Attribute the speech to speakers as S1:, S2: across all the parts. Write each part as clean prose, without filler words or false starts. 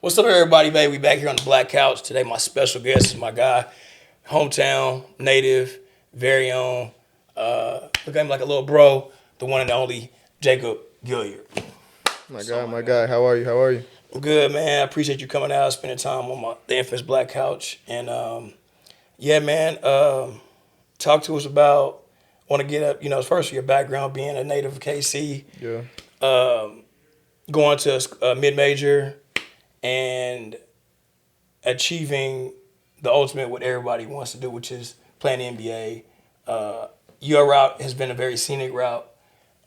S1: What's up, everybody, baby? We back here on the Black Couch. Today, my special guest is my guy, hometown, native, very own, look at him like a little bro, the one and only Jacob Gillyard.
S2: My guy, how are you? How are you?
S1: I'm good, man. I appreciate you coming out, spending time on the infamous Black Couch. And, yeah, man, talk to us about, want to get up, first your background being a native of KC,
S2: Yeah.
S1: going to a mid-major, and achieving the ultimate what everybody wants to do, which is playing the NBA. Your route has been a very scenic route.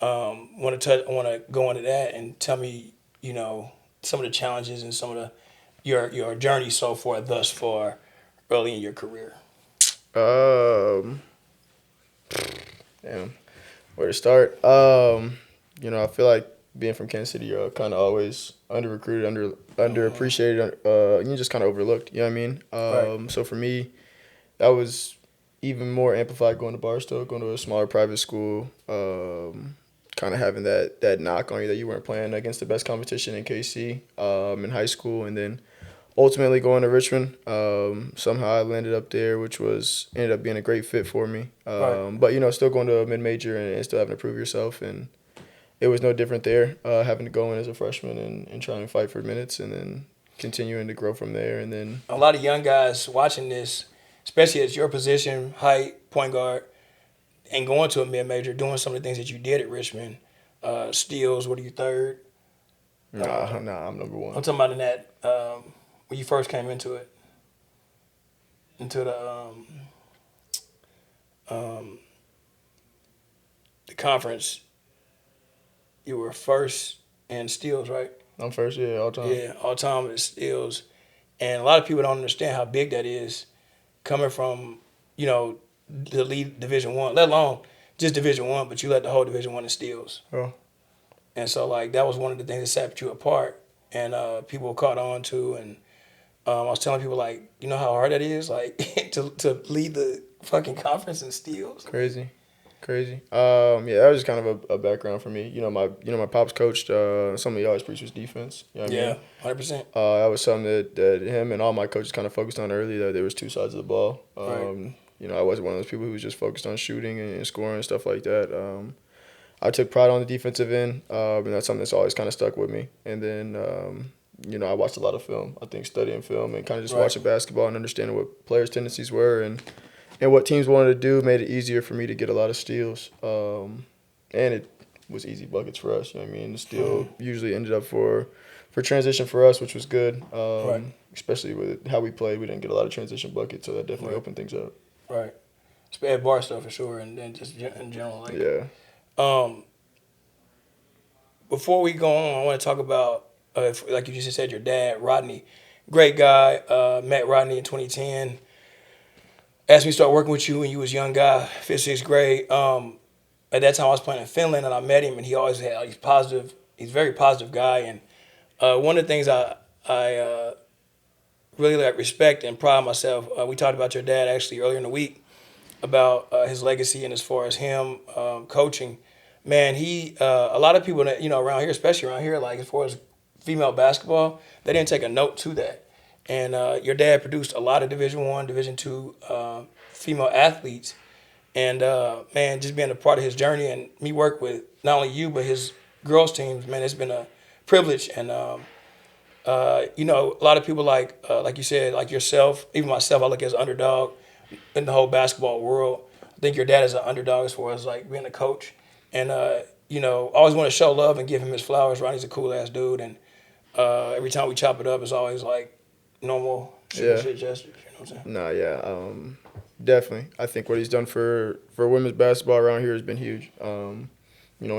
S1: Want to go into that and tell me, some of the challenges and some of your journey so far thus far early in your career.
S2: Um, Damn, where to start? I feel like being from Kansas City, you're kind of always under recruited, underappreciated. You just kind of overlooked. You know what I mean?
S1: Right.
S2: So for me, that was even more amplified going to Barstow, going to a smaller private school. Kind of having that knock on you that you weren't playing against the best competition in KC in high school, and then ultimately going to Richmond. Somehow I landed up there, which ended up being a great fit for me.
S1: Right.
S2: But still going to a mid major and still having to prove yourself, and it was no different there. Having to go in as a freshman and trying to fight for minutes, and then continuing to grow from there, and then
S1: A lot of young guys watching this, especially at your position, height, point guard, and going to a mid major, doing some of the things that you did at Richmond. Steals, what are you, third?
S2: I'm number one.
S1: I'm talking about in that when you first came into the conference. You were first in steals, right?
S2: I'm first, yeah, all time.
S1: Yeah, all time in steals, and a lot of people don't understand how big that is, coming from the lead Division One, let alone just Division One, but you led the whole Division One in steals,
S2: Oh,
S1: and so like that was one of the things that set you apart, and people caught on to, and I was telling people like, you know how hard that is, like to lead the fucking conference in steals.
S2: crazy. Crazy. Yeah, that was just kind of a background for me. My pops coached. Something he always preached was defense. You know what I
S1: Yeah,
S2: mean?
S1: 100%.
S2: That was something that him and all my coaches kind of focused on early. That there was two sides of the ball.
S1: Right.
S2: I wasn't one of those people who was just focused on shooting and scoring and stuff like that. I took pride on the defensive end, and that's something that's always kind of stuck with me. And then, I watched a lot of film. I think studying film and kind of just
S1: Right.
S2: watching basketball and understanding what players' tendencies were and what teams wanted to do made it easier for me to get a lot of steals. And it was easy buckets for us. You know what I mean? The steal usually ended up for transition for us, which was good.
S1: Right.
S2: Especially with how we played, we didn't get a lot of transition buckets, so that definitely
S1: Right.
S2: opened things up.
S1: Right. At bar stuff for sure, and then just in general, like.
S2: Yeah.
S1: Um, Before we go on, I want to talk about, like you just said, your dad, Rodney. Great guy. Met Rodney in 2010. Asked me to start working with you when you was a young guy, fifth, sixth grade. At that time, I was playing in Finland, and I met him, and he always had he's positive. He's a very positive guy, and one of the things I really like respect and pride myself. We talked about your dad actually earlier in the week about his legacy and as far as him coaching. Man, he a lot of people that around here, especially around here, like as far as female basketball, they didn't take a note to that. And your dad produced a lot of Division One, Division Two female athletes, and man, just being a part of his journey and me work with not only you but his girls teams, man, it's been a privilege. And a lot of people like you said, like yourself, even myself, I look as an underdog in the whole basketball world. I think your dad is an underdog as far as like being a coach, and always want to show love and give him his flowers. Ronnie's a cool ass dude, and every time we chop it up, it's always like normal
S2: Yeah.
S1: shit gestures. You know what I'm saying?
S2: No, yeah. Definitely. I think what he's done for women's basketball around here has been huge. When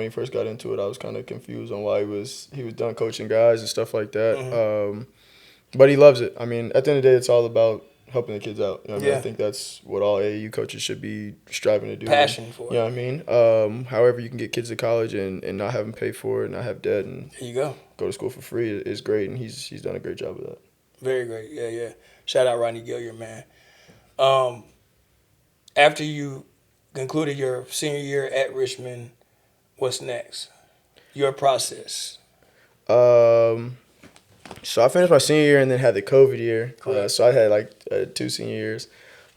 S2: he first got into it, I was kind of confused on why he was done coaching guys and stuff like that. But he loves it. I mean, at the end of the day, it's all about helping the kids out. You know what I mean?
S1: Yeah.
S2: I think that's what all AAU coaches should be striving to do.
S1: Passion for it.
S2: You know what I mean? However you can get kids to college and not have them pay for it, not have debt, and
S1: There you go.
S2: go to school for free is great, and he's done a great job of that.
S1: Very great. Yeah, yeah. Shout out Rodney Gilliard, man. After you concluded your senior year at Richmond, what's next? Your process.
S2: Um, So I finished my senior year and then had the COVID year.
S1: Correct.
S2: So I had like 2 senior years.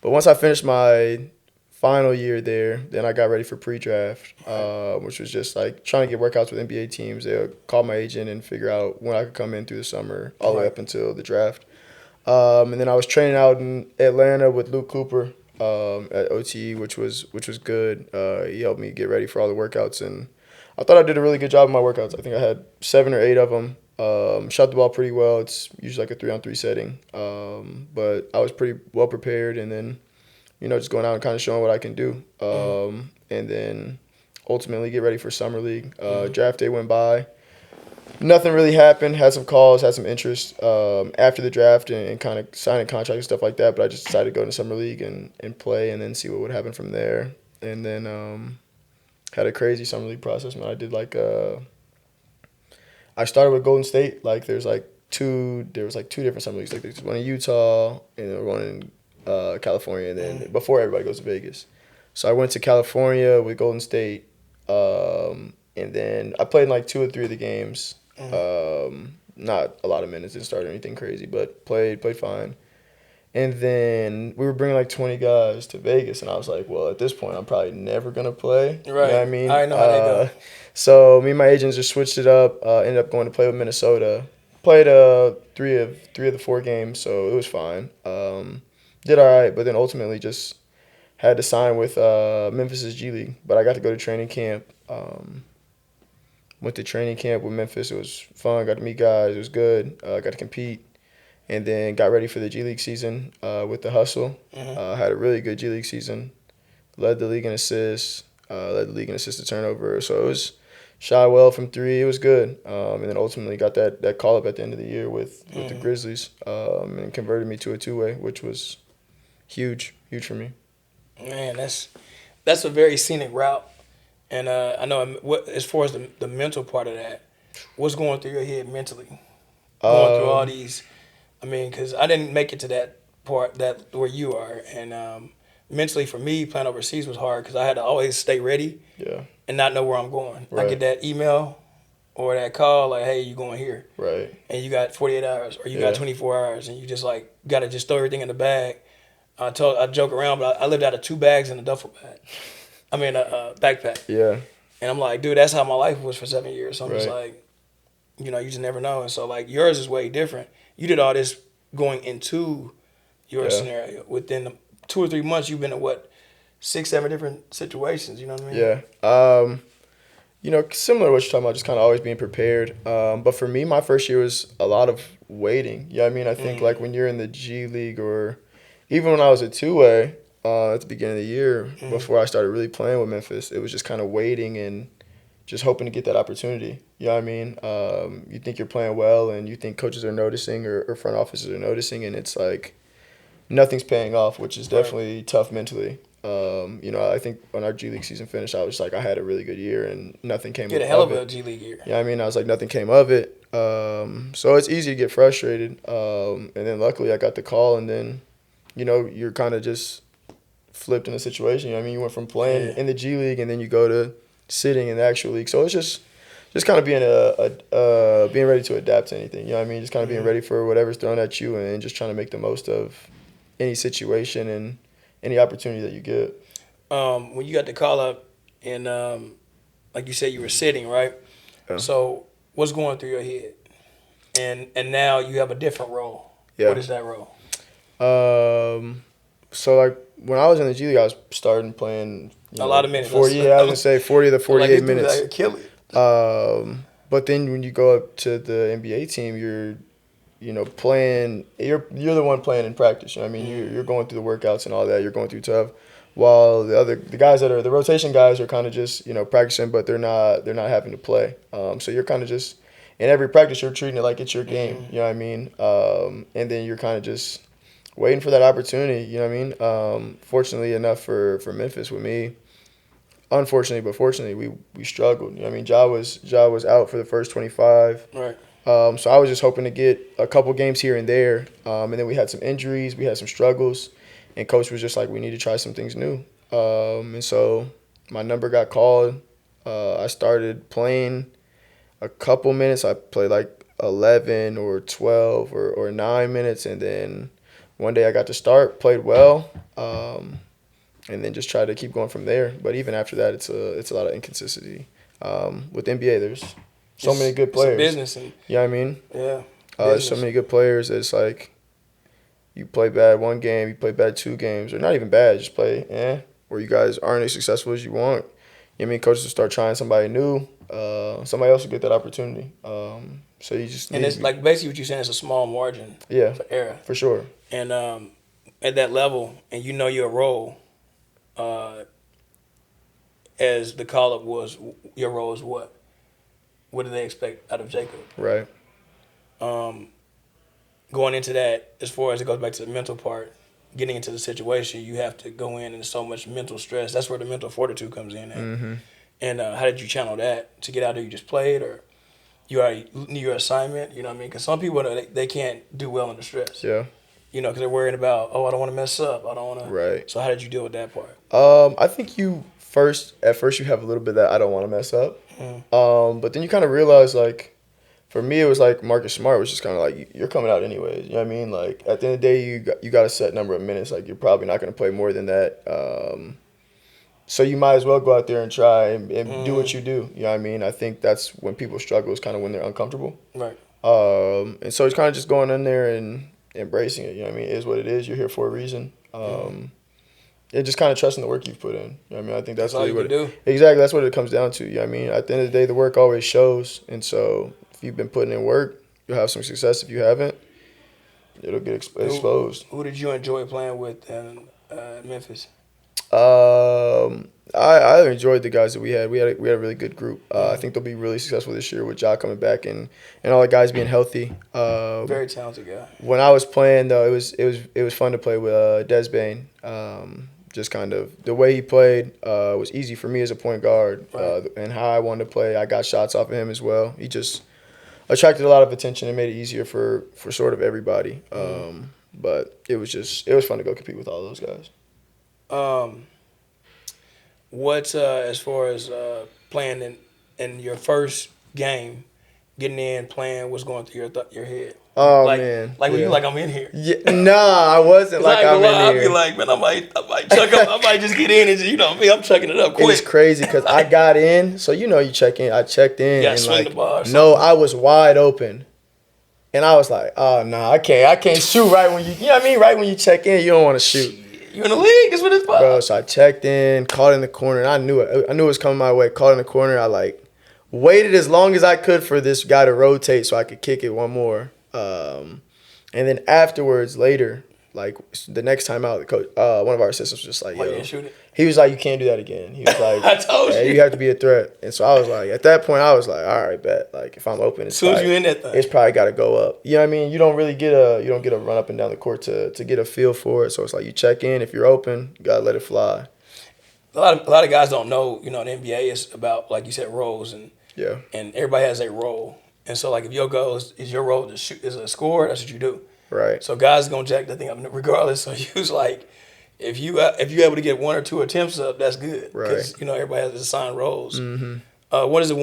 S2: But once I finished my final year there, then I got ready for pre-draft,
S1: Right.
S2: which was just like trying to get workouts with NBA teams. They'll call my agent and figure out when I could come in through the summer, all the way
S1: Right.
S2: up until the draft. And then I was training out in Atlanta with Luke Cooper at OTE, which was good. He helped me get ready for all the workouts, and I thought I did a really good job in my workouts. I think I had 7 or 8 of them. Shot the ball pretty well. It's usually like a 3-on-3 setting, but I was pretty well prepared, and then just going out and kind of showing what I can do, and then ultimately get ready for summer league. Draft day went by. Nothing really happened. Had some calls, had some interest after the draft and kind of signing contracts and stuff like that. But I just decided to go into summer league and play and then see what would happen from there. And then had a crazy summer league process. Man, I did I started with Golden State. Like there was like two different summer leagues. Like there's one in Utah and then one in California. And then before everybody goes to Vegas, so I went to California with Golden State. And then I played in like 2 or 3 of the games. Not a lot of minutes, didn't start anything crazy, but played fine. And then we were bringing like 20 guys to Vegas, and I was like, well, at this point, I'm probably never gonna play.
S1: Right.
S2: You know what I mean?
S1: I know how they go.
S2: So me and my agents just switched it up. Ended up going to play with Minnesota. Played three of the 4 games, so it was fine. Did all right, but then ultimately just had to sign with Memphis's G League. But I got to go to training camp. Went to training camp with Memphis. It was fun. Got to meet guys. It was good. Got to compete. And then got ready for the G League season with the hustle. Had a really good G League season. Led the league in assists. Led the league in assists to turnover. So it was shot well from 3. It was good. And then ultimately got that call up at the end of the year with the Grizzlies and converted me to a 2-way, which was huge for me.
S1: Man, that's a very scenic route. And I know as far as the mental part of that, what's going through your head mentally? Going through all these, I mean, because I didn't make it to that part that where you are, and mentally for me, playing overseas was hard because I had to always stay ready
S2: Yeah.
S1: and not know where I'm going. I
S2: Right.
S1: get that email or that call like, "Hey, you going here?"
S2: Right.
S1: And you got 48 hours or you
S2: Yeah.
S1: got 24 hours, and you just like got to just throw everything in the bag. I joke around, but I lived out of 2 bags in a duffel bag. I mean, a backpack.
S2: Yeah.
S1: And I'm like, dude, that's how my life was for 7 years. So I'm just
S2: Right.
S1: like, you just never know. And so like yours is way different. You did all this going into your
S2: Yeah.
S1: scenario. Within the 2 or 3 months, you've been in what, 6, 7 different situations. You know what I mean?
S2: Yeah. Similar to what you're talking about, just kind of always being prepared. But for me, my first year was a lot of waiting. Yeah, I mean, I think like when you're in the G League or even when I was a 2-way at the beginning of the year, before I started really playing with Memphis, it was just kind of waiting and just hoping to get that opportunity. You know what I mean? You think you're playing well and you think coaches are noticing or front offices are noticing, and it's like nothing's paying off, which is
S1: Right.
S2: definitely tough mentally. I think when our G League season finished, I was like, I had a really good year and nothing came
S1: You had a
S2: of
S1: hell of
S2: it.
S1: a G League year.
S2: Yeah, I mean, I was like, nothing came of it. So it's easy to get frustrated. And then luckily I got the call, and then, you're kind of just flipped in a situation. You know what I mean? You went from playing
S1: Yeah.
S2: in the G League and then you go to sitting in the actual league. So it's just kind of being being ready to adapt to anything. You know what I mean? Just kind of being ready for whatever's thrown at you and just trying to make the most of any situation and any opportunity that you get.
S1: When you got the call up and like you said, you were sitting, right?
S2: Yeah.
S1: So what's going through your head? And now you have a different role.
S2: Yeah.
S1: What is that role?
S2: So like when I was in the G League, I was starting playing
S1: A lot of minutes.
S2: 40, yeah, I was gonna say 40 to 48
S1: like,
S2: minutes.
S1: Like, kill it.
S2: But then when you go up to the NBA team, you're playing. You're the one playing in practice. You know what I mean? You're going through the workouts and all that. You're going through tough. While the guys that are the rotation guys are kind of just practicing, but they're not having to play. So you're kind of just in every practice you're treating it like it's your game. You know what I mean? And then you're kind of just waiting for that opportunity. You know what I mean? Fortunately enough for Memphis with me, unfortunately but fortunately we struggled. You know what I mean? Ja was out for the first 25.
S1: Right.
S2: So I was just hoping to get a couple games here and there. And then we had some injuries, we had some struggles, and coach was just like, we need to try some things new. And so my number got called. I started playing a couple minutes. I played like 11 or 12 or 9 minutes, and then one day I got to start, played well, and then just try to keep going from there. But even after that, it's a lot of inconsistency. With NBA, there's so many good players.
S1: It's a business, and
S2: You know what I mean?
S1: yeah,
S2: There's so many good players. It's like you play bad one game, you play bad 2 games, or not even bad, just play or you guys aren't as successful as you want. You know what I mean? Coaches will start trying somebody new. Somebody else will get that opportunity. So you just
S1: and it's like basically what you're saying is a small margin.
S2: Yeah,
S1: For error.
S2: for sure.
S1: And at that level, and you know your role, as the call up was, your role is what? What do they expect out of Jacob?
S2: Right.
S1: Going into that, as far as it goes back to the mental part, getting into the situation, you have to go in and there's so much mental stress. That's where the mental fortitude comes in.
S2: Mm-hmm.
S1: And how did you channel that to get out there? You just played, or you already knew your assignment? You know what I mean? Because some people, they can't do well under stress.
S2: Yeah.
S1: You know, because they're worried about, I don't want to mess up. I don't want to.
S2: Right.
S1: So how did you deal with that part?
S2: I think at first you have a little bit of that I don't want to mess up. But then you kind of realize, like, for me, it was like Marcus Smart was just kind of like, you're coming out anyways. You know what I mean? Like, at the end of the day, you got a set number of minutes. Like, you're probably not going to play more than that. So you might as well go out there and try and do what you do. You know what I mean? I think that's when people struggle, is kind of when they're uncomfortable.
S1: Right.
S2: And so it's kind of just going in there and embracing it. You know what I mean? It is what it is. You're here for a reason. It's just kind of trusting the work you've put in. You know what I mean? I think that's
S1: all
S2: really
S1: you
S2: what
S1: can do.
S2: Exactly. That's what it comes down to. You know what I mean? At the end of the day, the work always shows. And so if you've been putting in work, you'll have some success. If you haven't, it'll get exposed.
S1: Who did you enjoy playing with in Memphis?
S2: I enjoyed the guys that we had. We had a really good group. I think they'll be really successful this year with Ja coming back and all the guys being healthy.
S1: Very talented guy.
S2: When I was playing though, it was fun to play with Des Bane. Just kind of the way he played was easy for me as a point guard,
S1: Right.
S2: and how I wanted to play. I got shots off of him as well. He just attracted a lot of attention and made it easier for sort of everybody. But it was fun to go compete with all those guys.
S1: What as far as playing in your first game, getting in, playing, what's going through your head?
S2: Oh,
S1: like,
S2: man.
S1: Like when
S2: Yeah.
S1: you like, I'm in here.
S2: Yeah, nah, I wasn't like I'm in
S1: I'd
S2: here.
S1: be like, man, I might chuck up. I might just get in and just, you know me, I'm chucking it up quick.
S2: It's crazy because I got in, so you check in. I checked in.
S1: You gotta
S2: and
S1: swing
S2: like,
S1: the ball or
S2: no, I was wide open, and I was like, oh no, I can't shoot right when you know what I mean. Right when you check in, you don't want to shoot,
S1: You in the league? That's what it's about.
S2: bro. So I checked in, caught in the corner, and I knew it. I knew it was coming my way. Caught in the corner. I like waited as long as I could for this guy to rotate so I could kick it one more. And then afterwards, later, like the next time out, the coach, one of our assistants was just like,
S1: Why you
S2: yo.
S1: didn't shoot it?
S2: He was like, you can't do that again. He was like,
S1: I told
S2: hey,
S1: you.
S2: you have to be a threat. And so I was like, at that point, I was like, all right, bet. Like, if I'm open,
S1: As soon as you in that thing.
S2: it's probably got to go up. You know what I mean? You don't get a run up and down the court to get a feel for it. So it's like you check in. If you're open, you got to let it fly.
S1: A lot of guys don't know, the NBA is about, like you said, roles, and
S2: Yeah.
S1: and everybody has a role. And so, like, if your goal is your role to shoot, is a score, that's what you do.
S2: Right.
S1: So guys gonna jack that thing up regardless. So you was like, if you able to get 1 or 2 attempts up, that's good.
S2: Right.
S1: Because everybody has assigned roles. Mm-hmm. What is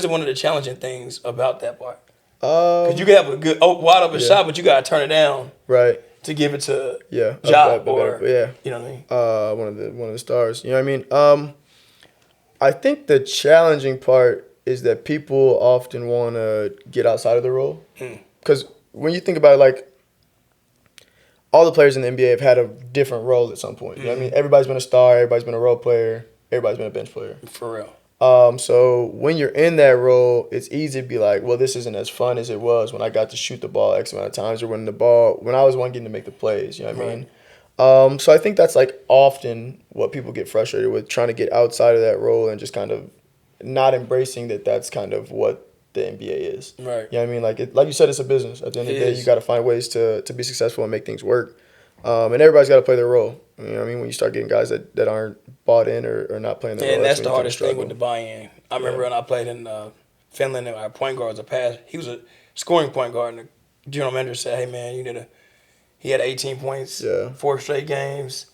S1: one of the challenging things about that part? Because you can have a good wide open shot, but you gotta turn it down.
S2: Right.
S1: To give it to
S2: Yeah.
S1: Ja
S2: or yeah.
S1: You know what I mean?
S2: One of the stars. You know what I mean? I think the challenging part is that people often want to get outside of the role. Because when you think about it, like, all the players in the NBA have had a different role at some point. You know what I mean? Everybody's been a star. Everybody's been a role player. Everybody's been a bench player.
S1: For real.
S2: So when you're in that role, it's easy to be like, well, this isn't as fun as it was when I got to shoot the ball X amount of times, or when I was one getting to make the plays. You know what I mean? So I think that's like often what people get frustrated with, trying to get outside of that role and just kind of not embracing that that's kind of what the NBA is.
S1: Right.
S2: You know what I mean? Like you said, it's a business. At the end of the day, you got to find ways to be successful and make things work. And everybody's got to play their role. You know what I mean? When you start getting guys that aren't bought in or not playing their role.
S1: And that's the
S2: when you
S1: hardest thing
S2: struggle.
S1: with the buy-in. I remember when I played in Finland, and our point guard was a pass. He was a scoring point guard, and the general manager said, "Hey man, he had 18 points, 4 straight games,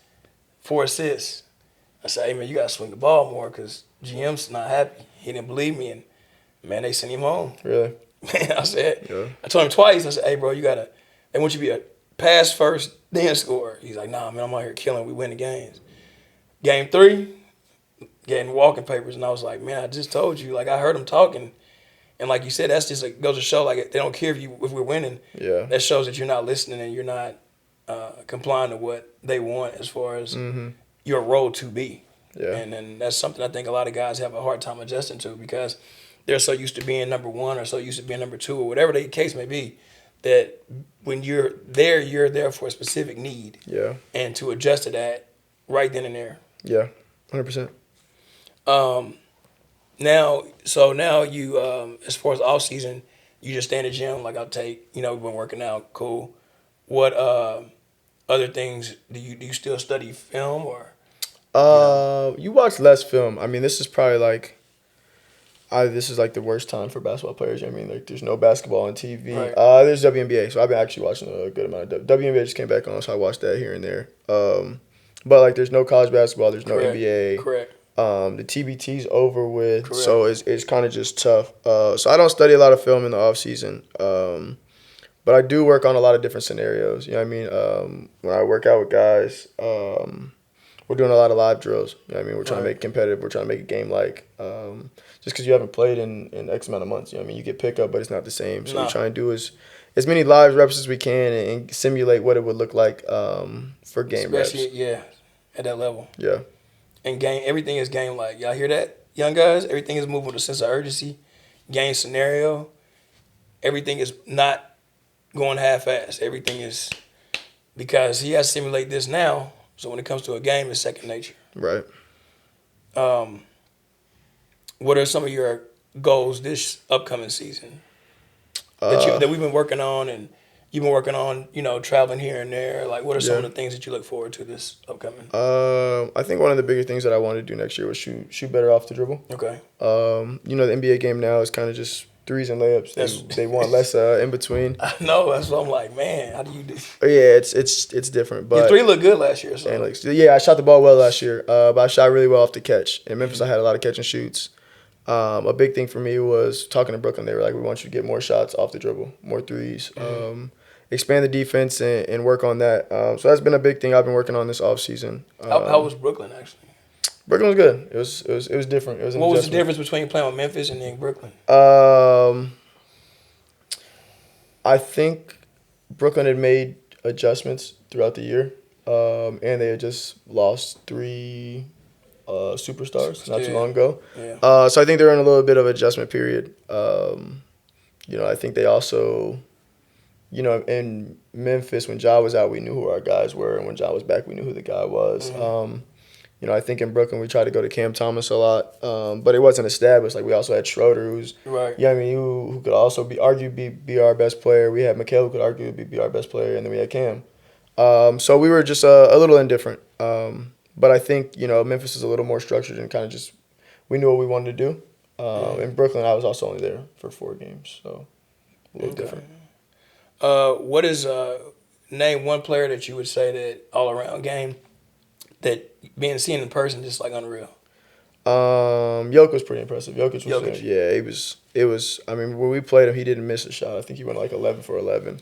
S1: 4 assists." I said, "Hey man, you gotta swing the ball more because GM's not happy. He didn't believe me, and man, they sent him home."
S2: Really?
S1: Man, I said,
S2: Yeah.
S1: I told him twice. I said, hey, bro, they want you to be a pass first, then score. He's like, nah, man, I'm out here killing. We win the games. Game 3, getting walking papers, and I was like, man, I just told you. Like I heard him talking, and like you said, that's just like, goes to show like they don't care if we're winning.
S2: Yeah.
S1: That shows that you're not listening and you're not complying to what they want as far as your role to be.
S2: Yeah.
S1: And then that's something I think a lot of guys have a hard time adjusting to because they're so used to being number 1 or so used to being number 2 or whatever the case may be that when you're there for a specific need.
S2: Yeah.
S1: And to adjust to that right then and there.
S2: Yeah. 100%.
S1: Now you as far as off season, you just stay in the gym. Like I'll take, we've been working out, cool. What other things do you still study film or?
S2: You watch less film. I mean, this is probably like, this is like the worst time for basketball players. I mean, like there's no basketball on TV.
S1: Right.
S2: There's WNBA, so I've been actually watching a good amount of WNBA. Just came back on, so I watched that here and there. But like there's no college basketball. There's no NBA.
S1: Correct.
S2: The TBT's over with,
S1: Correct.
S2: so it's kind of just tough. So I don't study a lot of film in the off season. But I do work on a lot of different scenarios. You know what I mean? When I work out with guys, we're doing a lot of live drills. You know what I mean? We're trying to make it competitive. We're trying to make a game like. Just because you haven't played in X amount of months. You know what I mean? You get pickup, but it's not the same. So we try and do as many live reps as we can and simulate what it would look like for game
S1: Especially,
S2: reps.
S1: yeah, at that level.
S2: Yeah.
S1: And everything is game like. Y'all hear that, young guys? Everything is moving with a sense of urgency. Game scenario. Everything is not going half-assed. Everything is because he has to simulate this now. So when it comes to a game, it's second nature.
S2: Right.
S1: What are some of your goals this upcoming season that we've been working on and you've been working on, traveling here and there? Like, what are some of the things that you look forward to this upcoming?
S2: I think one of the bigger things that I wanted to do next year was shoot better off the dribble.
S1: Okay.
S2: The NBA game now is kind of just threes and layups. They want less in between.
S1: I know. That's what I'm like, man, how do you do?
S2: Yeah, it's different. But
S1: Your 3 looked good last year. So.
S2: And I shot the ball well last year, but I shot really well off the catch. In Memphis, I had a lot of catch and shoots. A big thing for me was talking to Brooklyn. They were like, we want you to get more shots off the dribble, more threes, expand the defense and work on that. So that's been a big thing I've been working on this offseason.
S1: How was Brooklyn, actually?
S2: Brooklyn was good. It was different. It was
S1: what was the difference between playing with Memphis and then Brooklyn?
S2: I think Brooklyn had made adjustments throughout the year, and they had just lost 3 superstars not too long ago.
S1: Yeah.
S2: So I think they're in a little bit of adjustment period. I think they also, in Memphis when Ja was out, we knew who our guys were, and when Ja was back, we knew who the guy was. I think in Brooklyn we tried to go to Cam Thomas a lot, but it wasn't established. Like we also had Schroeder, who's
S1: right.
S2: who could also arguably be our best player. We had Mikal, who could arguably be our best player, and then we had Cam. So we were just a little indifferent. But I think, Memphis is a little more structured and kind of just, we knew what we wanted to do. In Brooklyn, I was also only there for 4 games, so a little different.
S1: What is, name one player that you would say that all-around game that being seen in person just like unreal?
S2: Jokic was pretty impressive. Jokic was
S1: Jokic.
S2: Yeah, it was, I mean, when we played him, he didn't miss a shot. I think he went like 11 for 11.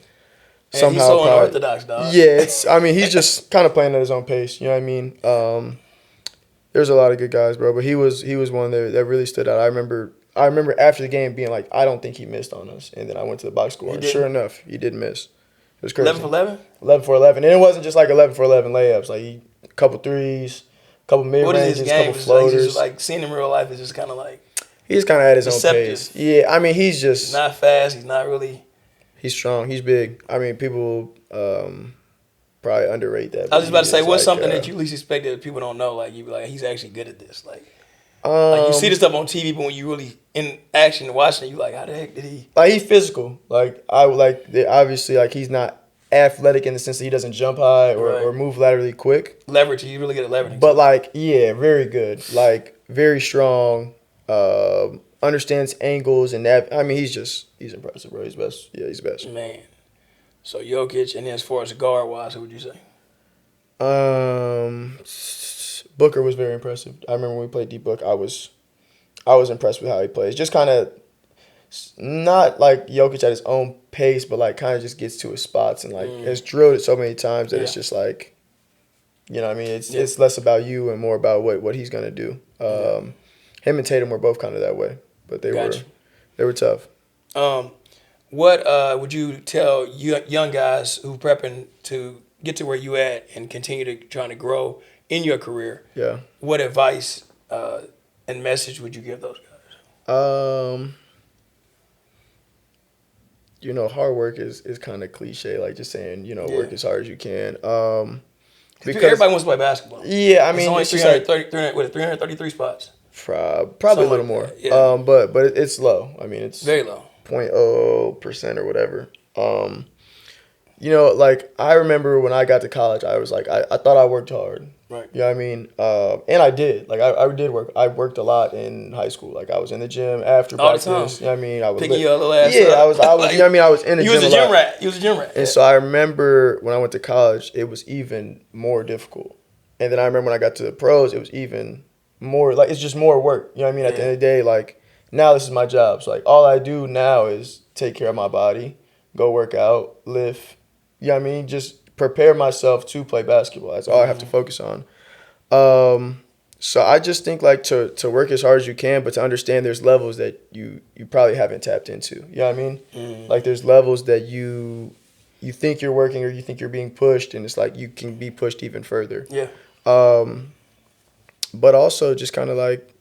S1: And he's so unorthodox, dog.
S2: Yeah, he's just kind of playing at his own pace. You know what I mean? There's a lot of good guys, bro, but he was one that really stood out. I remember after the game being like, I don't think he missed on us, and then I went to the box score, and sure enough, he did miss. It was crazy.
S1: 11 for 11?
S2: 11 for 11, and it wasn't just like 11 for 11 layups. Like a couple threes, a couple mid ranges, a couple floaters.
S1: Like seeing him in real life is just kind of like
S2: he's kind of at his
S1: deceptive.
S2: own pace. Yeah, I mean he's
S1: not fast. He's not really.
S2: He's strong. He's big. I mean, people probably underrate that.
S1: I was just about to say, what's something that you least expect that people don't know? Like, you be like, he's actually good at this. Like you see this stuff on TV, but when you really in action watching it, you like, how the heck did he?
S2: Like, he's physical. Like, obviously, like, he's not athletic in the sense that he doesn't jump high or move laterally quick.
S1: Leverage. He's really good at leveraging.
S2: But, like, yeah, very good. Like, very strong. Understands angles and that. I mean, he's impressive, bro. He's best. Yeah, he's best.
S1: Man. So Jokic, and then as far as guard wise, who would you say?
S2: Booker was very impressive. I remember when we played D Book, I was impressed with how he plays. Just kind of not like Jokic at his own pace, but like kind of just gets to his spots and like has drilled it so many times that it's just like, you know what I mean? It's less about you and more about what he's gonna do. Him and Tatum were both kind of that way, but they were tough.
S1: What would you tell young guys who prepping to get to where you at and continue to trying to grow in your career?
S2: Yeah.
S1: What advice and message would you give those guys?
S2: You know, hard work is kind of cliche, like just saying, you know, work as hard as you can.
S1: Because everybody wants to play basketball.
S2: Yeah, I mean,
S1: it's only 333 spots.
S2: Probably a little more.
S1: Yeah.
S2: But it's low. I mean, it's
S1: very low.
S2: 0.0% or whatever. You know, like I remember when I got to college, I was like, I thought I worked hard.
S1: Right.
S2: You know what I mean? And I did. Like I did work. I worked a lot in high school. Like I was in the gym after practice. You know what I mean? I was
S1: picking your little ass
S2: up.
S1: I
S2: was. You know what I mean? I was in the gym.
S1: You was a gym rat.
S2: And so I remember when I went to college, it was even more difficult. And then I remember when I got to the pros, it was even more like it's just more work. You know what I mean? At the end of the day, like now this is my job. So like all I do now is take care of my body, go work out, lift. You know what I mean? Just prepare myself to play basketball. That's all I have to focus on. So I just think like to work as hard as you can, but to understand there's levels that you probably haven't tapped into. You know what I mean? Like there's levels that you think you're working or you think you're being pushed, and it's like you can be pushed even further.
S1: Yeah.
S2: But also just kind of like,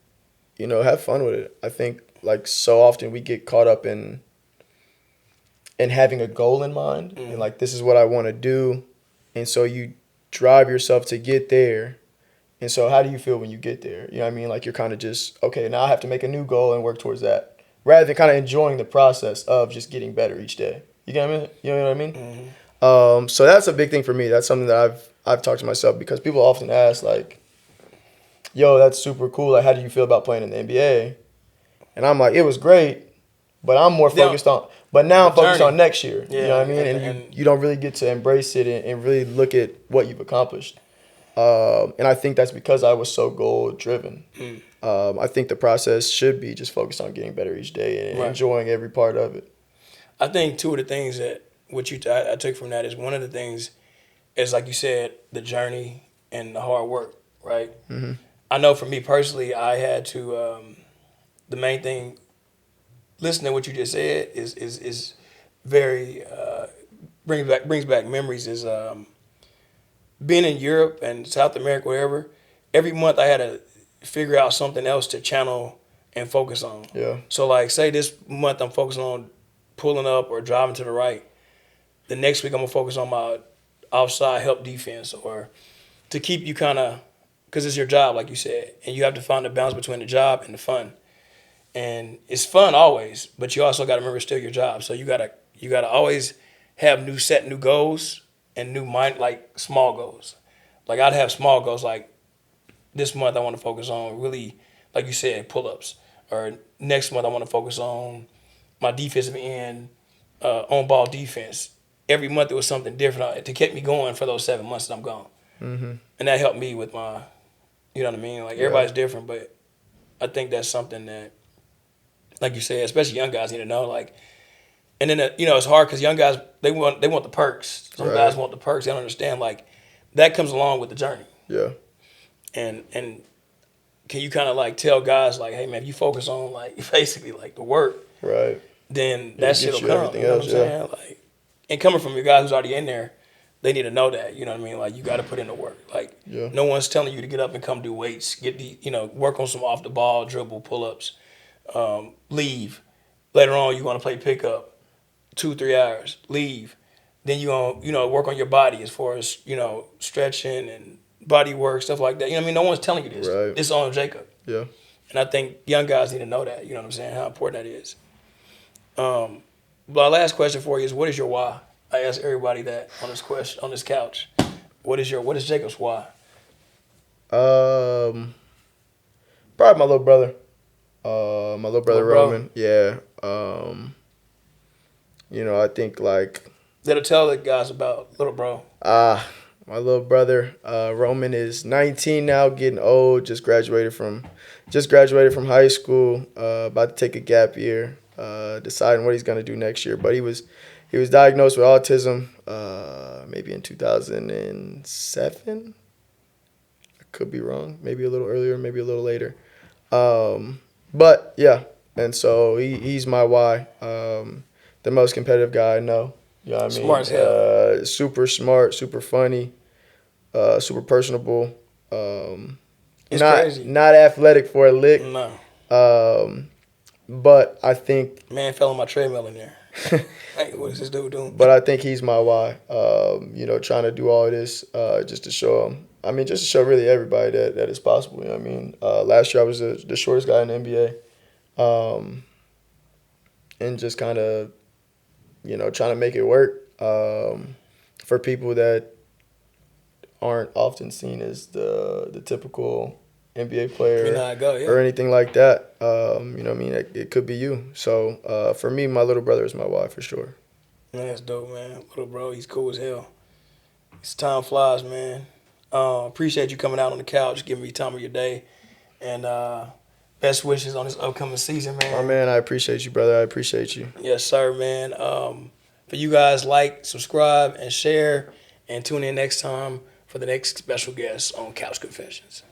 S2: you know, have fun with it. I think like so often we get caught up in having a goal in mind and like this is what I want to do, and so you drive yourself to get there. And so how do you feel when you get there? You know what I mean? Like you're kind of just, okay, now I have to make a new goal and work towards that, rather than kind of enjoying the process of just getting better each day. You get what I mean? You know what I mean? So that's a big thing for me. That's something that I've talked to myself, because people often ask like, yo, that's super cool. Like, how do you feel about playing in the NBA? And I'm like, it was great, but I'm more focused on. But now I'm focused on next year. Yeah, you know what I mean? And you don't really get to embrace it and really look at what you've accomplished. And I think that's because I was so goal driven. I think the process should be just focused on getting better each day and enjoying every part of it.
S1: I think two of the things that I took from that is, one of the things is, like you said, the journey and the hard work, right? Mm-hmm. I know for me personally, I had to, the main thing, listening to what you just said is very, brings back memories, is being in Europe and South America, wherever. Every month I had to figure out something else to channel and focus on.
S2: Yeah.
S1: So like, say this month I'm focusing on pulling up or driving to the right. The next week I'm gonna focus on my outside help defense, or to keep you kind of, because it's your job, like you said, and you have to find the balance between the job and the fun. And it's fun always, but you also got to remember it's still your job. So you gotta always have new goals and like small goals. Like I'd have small goals, like this month I want to focus on really, like you said, pull-ups. Or next month I want to focus on my defensive end, on-ball defense. Every month it was something different to keep me going for those 7 months that I'm gone. Mm-hmm. And that helped me with my, you know what I mean? Like everybody's different, but I think that's something that, like you said, especially young guys need to know. Like, and then it's hard because young guys they want the perks. Some guys want the perks. They don't understand, like, that comes along with the journey.
S2: Yeah.
S1: And can you kind of like tell guys like, hey man, if you focus on like basically like the work,
S2: right,
S1: then that shit'll come. You know what I'm saying? Like, and coming from a guy who's already in there, they need to know that. You know what I mean? Like, you got to put in the work. Like, no one's telling you to get up and come do weights, work on some off the ball dribble pull ups, leave. Later on, you want to play pickup, 2-3 hours, leave. Then you gonna work on your body as far as stretching and body work, stuff like that. You know what I mean? No one's telling you this.
S2: Right.
S1: It's on Jacob.
S2: Yeah.
S1: And I think young guys need to know that. You know what I'm saying? How important that is. My last question for you is, what is your why? I ask everybody that on this couch. What is Jacob's why?
S2: Probably my little brother. My little brother Roman. Yeah. I think like.
S1: That'll tell the guys about little bro.
S2: My little brother Roman is 19 now, getting old. Just graduated from high school. About to take a gap year. deciding what he's gonna do next year. But he was diagnosed with autism maybe in 2007. I could be wrong. Maybe a little earlier, maybe a little later. But yeah, and so he's my why. The most competitive guy I know. You know what I mean?
S1: Smart as hell.
S2: Super smart, super funny, super personable.
S1: It's
S2: Not
S1: crazy.
S2: not athletic for a lick.
S1: No.
S2: But I think
S1: Man fell on my treadmill in there. Hey, what is this dude doing?
S2: but I think he's my why. Trying to do all of this just to show him. I mean, just to show really everybody that it's possible. You know what I mean? Last year I was the shortest guy in the NBA. And just kind of, trying to make it work for people that aren't often seen as the typical NBA player
S1: You know how I go, yeah.
S2: or anything like that. You know what I mean? It could be you. So for me, my little brother is my why for sure.
S1: Man, that's dope, man. Little bro, he's cool as hell. It's time flies, man. Appreciate you coming out on the couch, giving me time of your day. And best wishes on this upcoming season, man.
S2: My man, I appreciate you, brother. I appreciate you.
S1: Yes, sir, man. For you guys, like, subscribe, and share. And tune in next time for the next special guest on Couch Confessions.